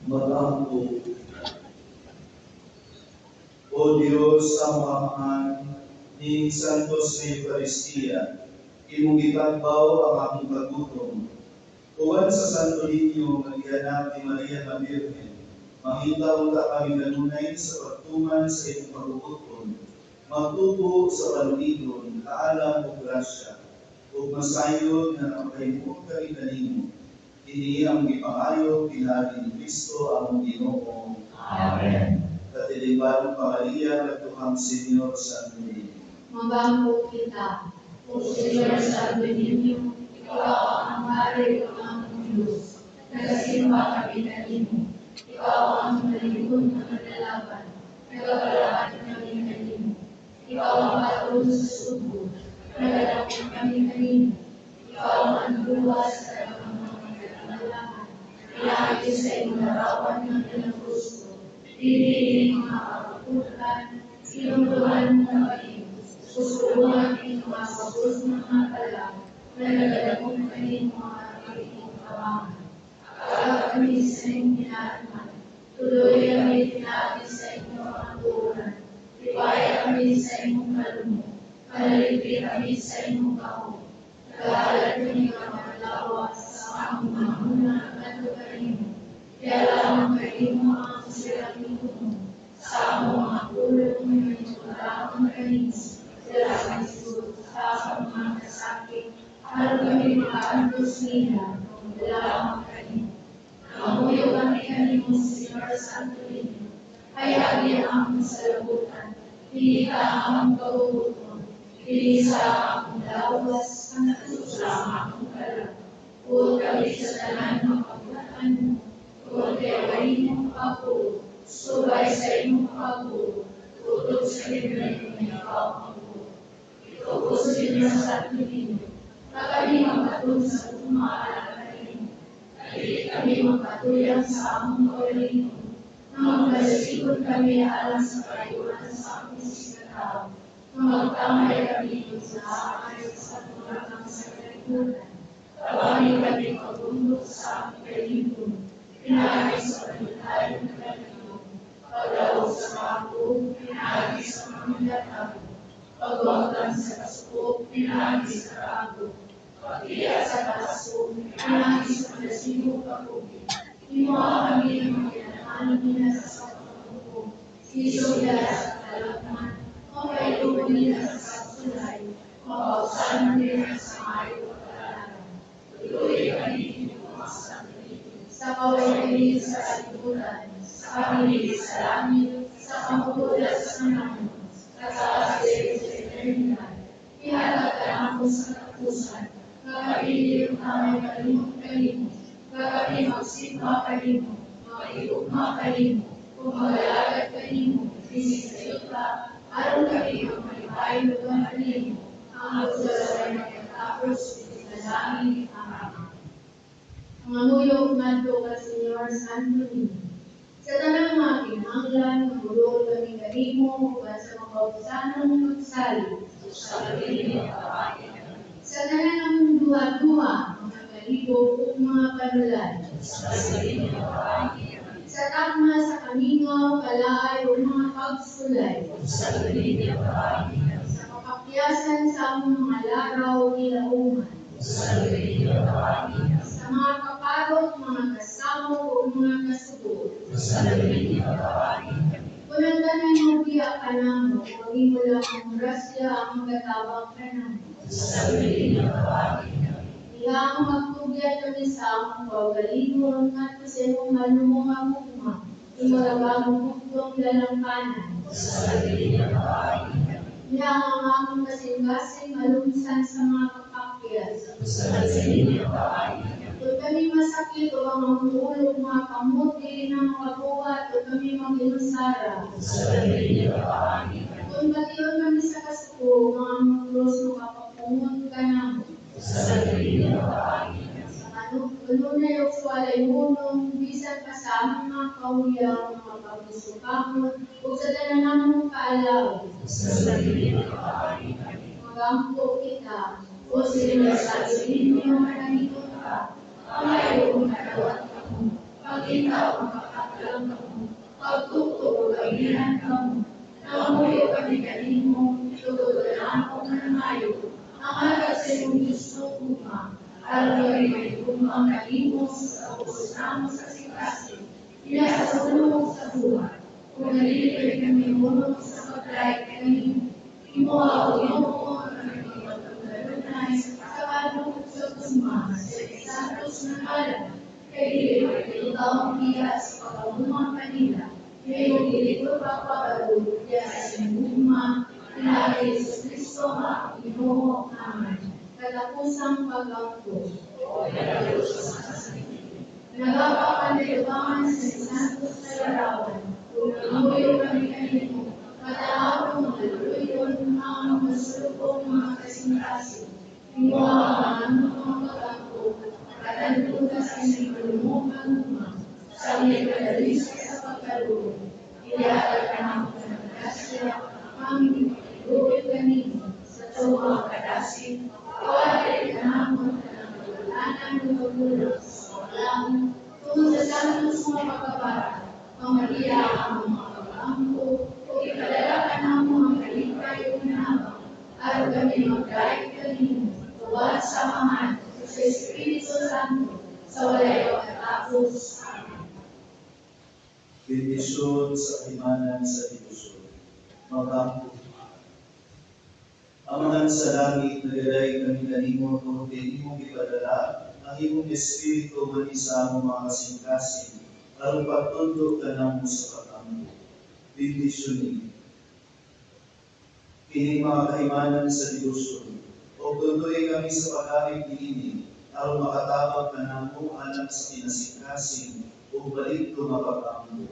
Magampo. O Diyos, samahan ni Santos sa Eucharistia, imong gitagbaw ang akong kagutom. Uwan sa Santo Niño, mag-ianak ni Maria na Birhen, mahitaw ka kami kanunay sa pagtuman sa iyong pag-uukon, magtubo sa panuligon, kaalam o grasya, o masayod na nakapahimong kami kanimo. Ini ang gipangayo, pinagi ni Kristo ang Ginoo. Amen. Katiliban pa Maria, nagtuhang Senyor Santo Niño. Magampo kita, O Senyor Santo Niño, ikaw ang hari ng Diyos. Nagasimba kami kanimo. Ikaw ang maligon ng nalaban. Nagagalakan kami kanimo. Ikaw ang patron sa subo. Nagadakot kami kanimo. Ikaw ang luwas sa mga nagagalakan. Ilahit sa iyong larawan ng Kristo. Dili mga kaputan, sinunduan ng kayo. Susubuhan ng mga kapos ng mga talang na nagadakot kanimo mga kapiting kawangan. Akala kami sa inyong hinaatman. Tuloy kami tinapis sa inyong mga tuuran. Libaya kami sa inyong kalumog. Panalipin kami sa inyong kahon. Nag-aalat kami ng mga lawa sa among mga muna at kanimo. Kaya lamang kanimo ang silang ituno. Sa among mga tulog ng inyong kanimo. Sila ang isulot sa among mga kasakit. Ano kami makaantos nila. Wala ang kanimo. Mamuyo kami kanimo, Senyor Santo Niño. Hayaan niya ang salabutan. Pili ka ang among kauuton. Pili sa among lawas, ang nagsusla ang among kalam. Huwag kami sa tanan ng kabutan mo. Huwag kayawain mong pagpulo. Subay sa imong pagpulo. Tutog sa libre ng ikaw ang pulo. Ikaw po, Senyor Santo Niño. Kami magpatun sa umaalam kanimo. Dili kami magpatulang sa among kaulinon. Nang magkasigon kami alang sa kayuan sa among sinatao. Nang magtamay kami sa akay sa tumakang sa kalibutan. Tawagin kami pagbundok sa among kalibutan. Pinagi sa pagkitayo ng kalibutan. Paglaw sa mga buong, pinagi sa mga latag. Pagwagtan sa kasuko, pinagi sa kago. Pagkiya sa kaso, pinagi sa kalasigo kapugi. Imuha kami ng mga kinakalan nila sa pagkakuko. Iso nila sa kalagman, o kailungan nila sa kapsulay, o kausanan nila sa mayo pagkalaran. Tuloy kami sa sa kaway sa kalibutan, sa kami sa langit, sa kamutulas ng naman, sa taas sa eternidad. Ihatag ka ako sa kapusan. Kakapilip namin kalimot kalimo, kakapilip magsimba kalimo, makikugma kalimo, kung mag-alagad kalimo, binisayot ka, aron kami ang malipain lugar kalimo, ang magsasaray na katapos, binisayangin, Amen. Manguyog nato ka, Senyor Santo Niño. Sa tanang mga kinahanglan, magulol kami kalimo, at sa mga kausanong magsali, sa kalimo kapain. Sa tanan ng duha-duha, mga kalibo o mga panulan. Sa tagma sa kamingaw, kalaay o mga pagsulay. Sa kapakyasan sa among mga laraw, ilauman. Sa mga kaparot, mga kasamo o mga kasubo. Kunang tanan mo biya ka namo, maging wala kong grasya ang magatawag ka namo. Ila ang magtugyan kami sa among pagalingon at kasi mong malumong amugma, imagabang bugtong lalangkanan. Ila ang among kasing-kasing malumsan sa mga kapakyas. Kung kami masakit o ang mamuulog mga kamot, dili na makabuhat o kami mag-inusara. Kung batiyon kami sa kasuko, mga mungros makapapungon ka namin. Kanunay o suwalay munong, bisan pa sa among mga kauyang, mga pagisukamon, o sa tanan ng kaalaw. Magampo kita, o sila sa Niño, manahitot ka, ang ayaw kong katawat mo, pag ikaw ang lang kamo, pagtuto kagihan kamo, nangamuyo kami kanimo, tutulan ako manangayo, ang agad sa iyong gusto kuma, alam kami may kumang kanimo sa tapos namo sa sikasi, sa ulong sa buhay, kung nalilipay kami mulong sa paglaik kanimo, imo ako inoon ang mga paglalunay sa kalong sa kusma, sa santos na alam, kay dili ikaw ang iya sa pagkabumang kanila, ngayong dili ko papagalo, kaya sa gugma, pinagay sa Kristo ang Ginoo. Amen. Katapusang pag-angko. Nagapakandilubangan sa santos na larawan, kung namuyo kami kanino, matahapon maluyon ang masulupong mga kasing-kasing, imo ang mga pag-angko, katandugan sa sinigulong pagmumang, sa iyong kadalis sa pagkaluon, iyakal ka ng pagkasya, aming ipagluwit kanino, sa tuwang kadasin, kawagay ka namon ka ng pagulanan ng pagulong sa walang, tungkol sa santos mga pagkabara, pamaliya ang mga pag-angko, o ipadala ka namon ang kalipay o minabang, araw kami mag-guide kanino, tuwad sa Amahan, sa Espiritu Santo, sa walay pagkatapos. Amen. Bendisyon sa kaimanan sa Diyos. Magampo. Amahan sa langit, nagaday kami kanimo, kung imong ipadala, ang imong Espiritu mani sa among mga kasing-kasing, aron pagtundo ka namo sa pag-ampo. Bendisyon ni. Kini mga kaimanan sa Diyos. O tundoy kami sa pag-amig niini, aron makatabang ka namo alam sa kinasing-kasing, o balik ko mapag-ampo.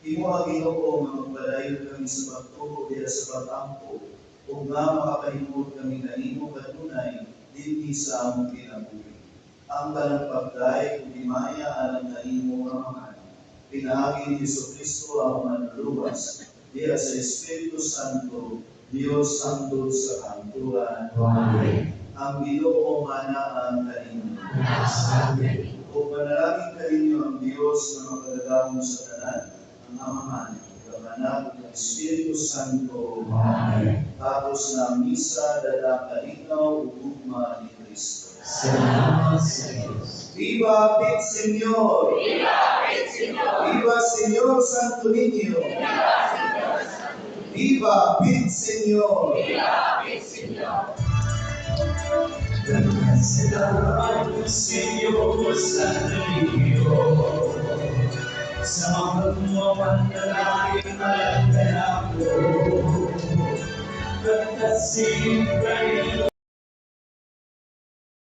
Imo ang Ginoo nga magpadayon kami sa pagtuo diha sa pag-ampo, ug nga makapahimuot kami kanimo kanunay dinhi sa among kinabuhi. Ang tanang pagday ug himaya alang kanimo Amahan. Pinaagi ni Jesucristo ang manluluwas diha sa Espiritu Santo, Dios Santo sa kanturan. Amen. Ang Ginoo manaan kanimo. Amen. O manalangin kaninyo ang Diyos na makagagawon sa tanan, ang Amahan, ang Anak, ng Espiritu Santo. Amen. Tapos na misa, dalang kalinaw, ugugma ni Cristo. Salamat sa Diyos. Viva Pit Señor! Viva el Señor! Viva Señor Santo Niño! Viva Señor! Viva Pit Señor! Viva el Señor! Salamat Señor Santo Niño, sa mga panalangin na ako, pagkasing kayo